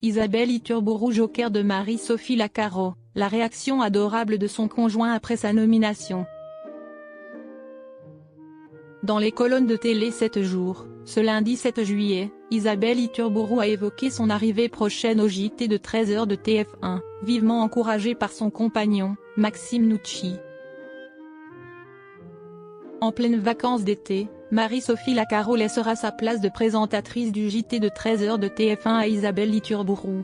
Isabelle Iturburu joker de Marie-Sophie Lacaro, la réaction adorable de son conjoint après sa nomination. Dans les colonnes de Télé 7 jours, ce lundi 7 juillet, Isabelle Iturburu a évoqué son arrivée prochaine au JT de 13h de TF1, vivement encouragée par son compagnon, Maxime Nucci. En pleine vacances d'été, Marie-Sophie Lacaro laissera sa place de présentatrice du JT de 13h de TF1 à Isabelle Iturburu.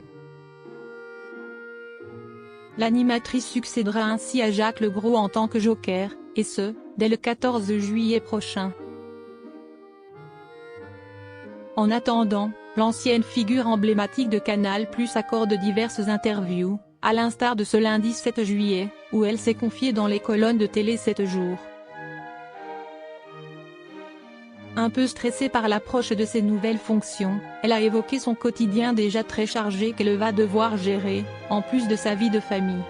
L'animatrice succédera ainsi à Jacques Legros en tant que joker, et ce, dès le 14 juillet prochain. En attendant, l'ancienne figure emblématique de Canal+ accorde diverses interviews, à l'instar de ce lundi 7 juillet, où elle s'est confiée dans les colonnes de Télé 7 jours. Un peu stressée par l'approche de ses nouvelles fonctions, elle a évoqué son quotidien déjà très chargé qu'elle va devoir gérer, en plus de sa vie de famille.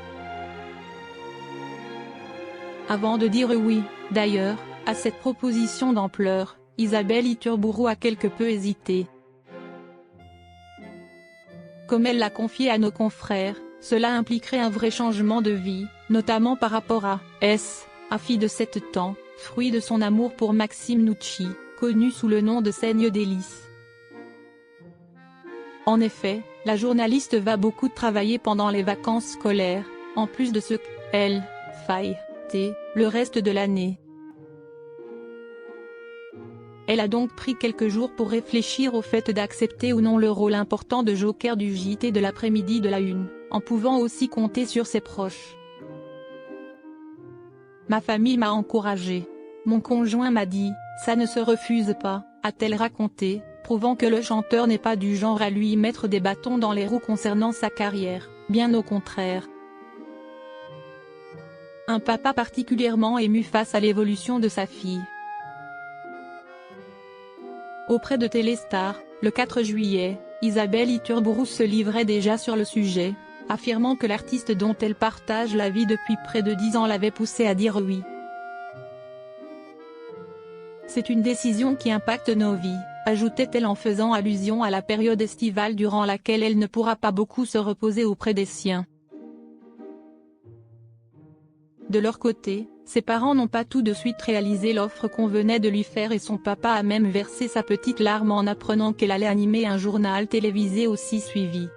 Avant de dire oui, d'ailleurs, à cette proposition d'ampleur, Isabelle Iturburu a quelque peu hésité. Comme elle l'a confié à nos confrères, cela impliquerait un vrai changement de vie, notamment par rapport à S, à fille de 7 ans, fruit de son amour pour Maxime Nucci, connu sous le nom de Seigne Délices. En effet, la journaliste va beaucoup travailler pendant les vacances scolaires, en plus de ce qu'elle fait le reste de l'année. Elle a donc pris quelques jours pour réfléchir au fait d'accepter ou non le rôle important de joker du JT de l'après-midi de la Une, en pouvant aussi compter sur ses proches. Ma famille m'a encouragée. Mon conjoint m'a dit, ça ne se refuse pas, a-t-elle raconté, prouvant que le chanteur n'est pas du genre à lui mettre des bâtons dans les roues concernant sa carrière, bien au contraire. Un papa particulièrement ému face à l'évolution de sa fille. Auprès de Téléstar, le 4 juillet, Isabelle Iturburu se livrait déjà sur le sujet, affirmant que l'artiste dont elle partage la vie depuis près de 10 ans l'avait poussée à dire oui. C'est une décision qui impacte nos vies, ajoutait-elle en faisant allusion à la période estivale durant laquelle elle ne pourra pas beaucoup se reposer auprès des siens. De leur côté, ses parents n'ont pas tout de suite réalisé l'offre qu'on venait de lui faire et son papa a même versé sa petite larme en apprenant qu'elle allait animer un journal télévisé aussi suivi.